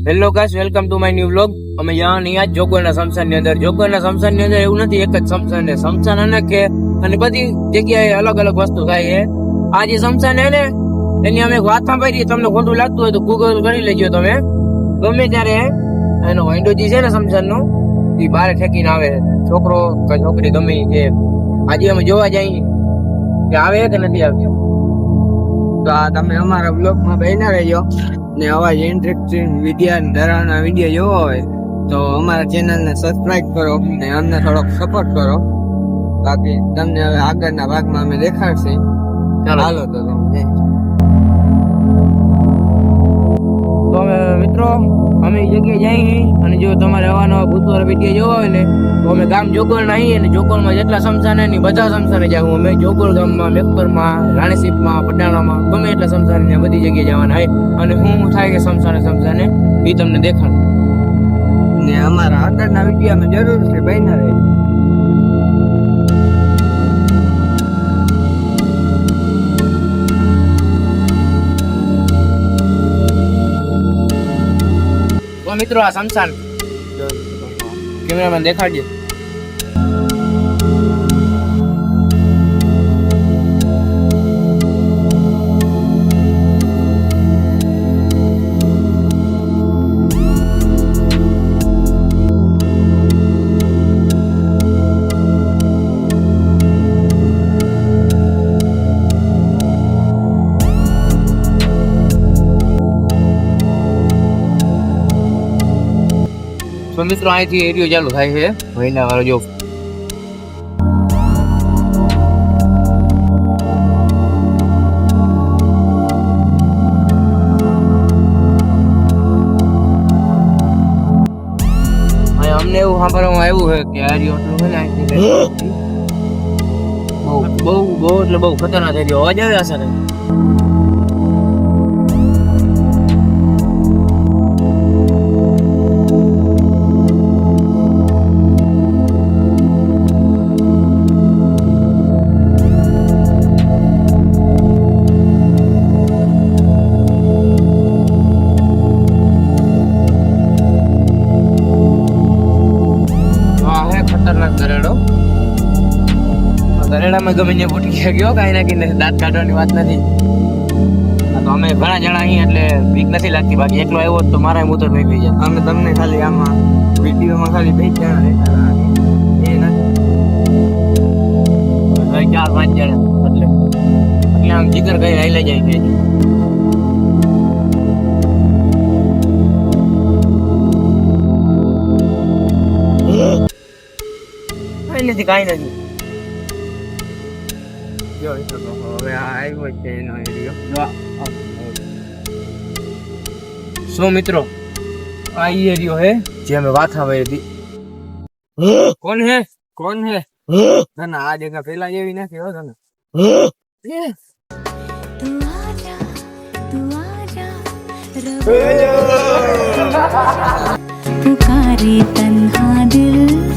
Hello guys, welcome to my new vlog. અમે અહીંયા જોગરના શમશાનની અંદર. જોગરના શમશાનની અંદર એવું નથી એક જ શમશાન છે. શમશાન અને કે અને બધી જગ્યાએ અલગ અલગ વસ્તુ થાય છે. આ જે શમશાન છે ને એની અમે વાત સાંભળી. તમને ખોટું લાગતું હોય તો ગૂગલ કરી લેજો તમે. ગમે ત્યારે એનો વિન્ડો જે છે ને શમશાનનો એ બહાર ઠેકીને આવે. છોકરો કે છોકરી ગમે એ આજે અમે જોવા જઈએ કે આવે કે નથી આવતી. તો આ તમે અમારા બ્લોગમાં બન્યા રહેજો ને આવા ઇન્ટરેસ્ટિંગ વિડીયો ડરાવના વિડીયો જોવા હોય તો અમારા ચેનલને સબસ્ક્રાઇબ કરો ને અમને થોડોક સપોર્ટ કરો. બાકી તમને હવે આગળના ભાગમાં અમે દેખાડશે. ચાલો તો તમે તો અમે મિત્રો અમે એ જગ્યાએ જઈએ અને જો તમારે આવા નવા ભૂતવાળા વિડીયો જોવા હોય ને તો અમે ગામ જોગોળ આવીએ અને જોગોળમાં જેટલા શમશાન ને બધા શમશાને જાઉં. અમે જોગોળ ગામમાં, મેકપરમાં, રાણીસીપમાં, પટાણામાં ગમે એટલા શમશાન ને બધી જગ્યાએ જવાના હોય અને હું થાય કે શમશાને એ તમને દેખાડું. ને અમારા આગળના વિડીયોમાં જરૂર છે બન્યા રહે. તો મિત્રો આ શમશાન કેમેરામેન દેખાડજે. તો મિત્રો અહીંથી એરિયો ચાલુ થાય છે મહિના વાળો. જો અમને એવું સાંભળવામાં આવ્યું છે કે એરિયો એટલું છે ને અહીંથી બહુ એટલે બહુ ખતરનાક એરિયો. અવાજ આવે હશે ને? ખતરનાક દરેડો. દરેડામાં ગમે ત્યાં ફૂટી ગયો કાંઈ નાખીને દાંત કાઢવાની વાત નથી. તો અમે ઘણા જણા અહીં એટલે બીક નથી લાગતી. બાકી એકલો આવ્યો તો મારા મૂતર નીકળી જાય. અમે તમને ખાલી આમાં વિડીયોમાં ખાલી 2 જણા રહેતા એ નથી 4-5 જણા એટલે આમ જીગર કઈ હાઈલા જાય છે. કાંઈ નથી. જોઈ શકો હવે આ આવ્યો છે એનો એરિયો. સો મિત્રો આ એરિયો હે જે અમે વાત સાંભળી હતી. કોણ હે ના આ જગ્યા પેલા જેવી નથી હો તને. पुकारे तन्हा दिल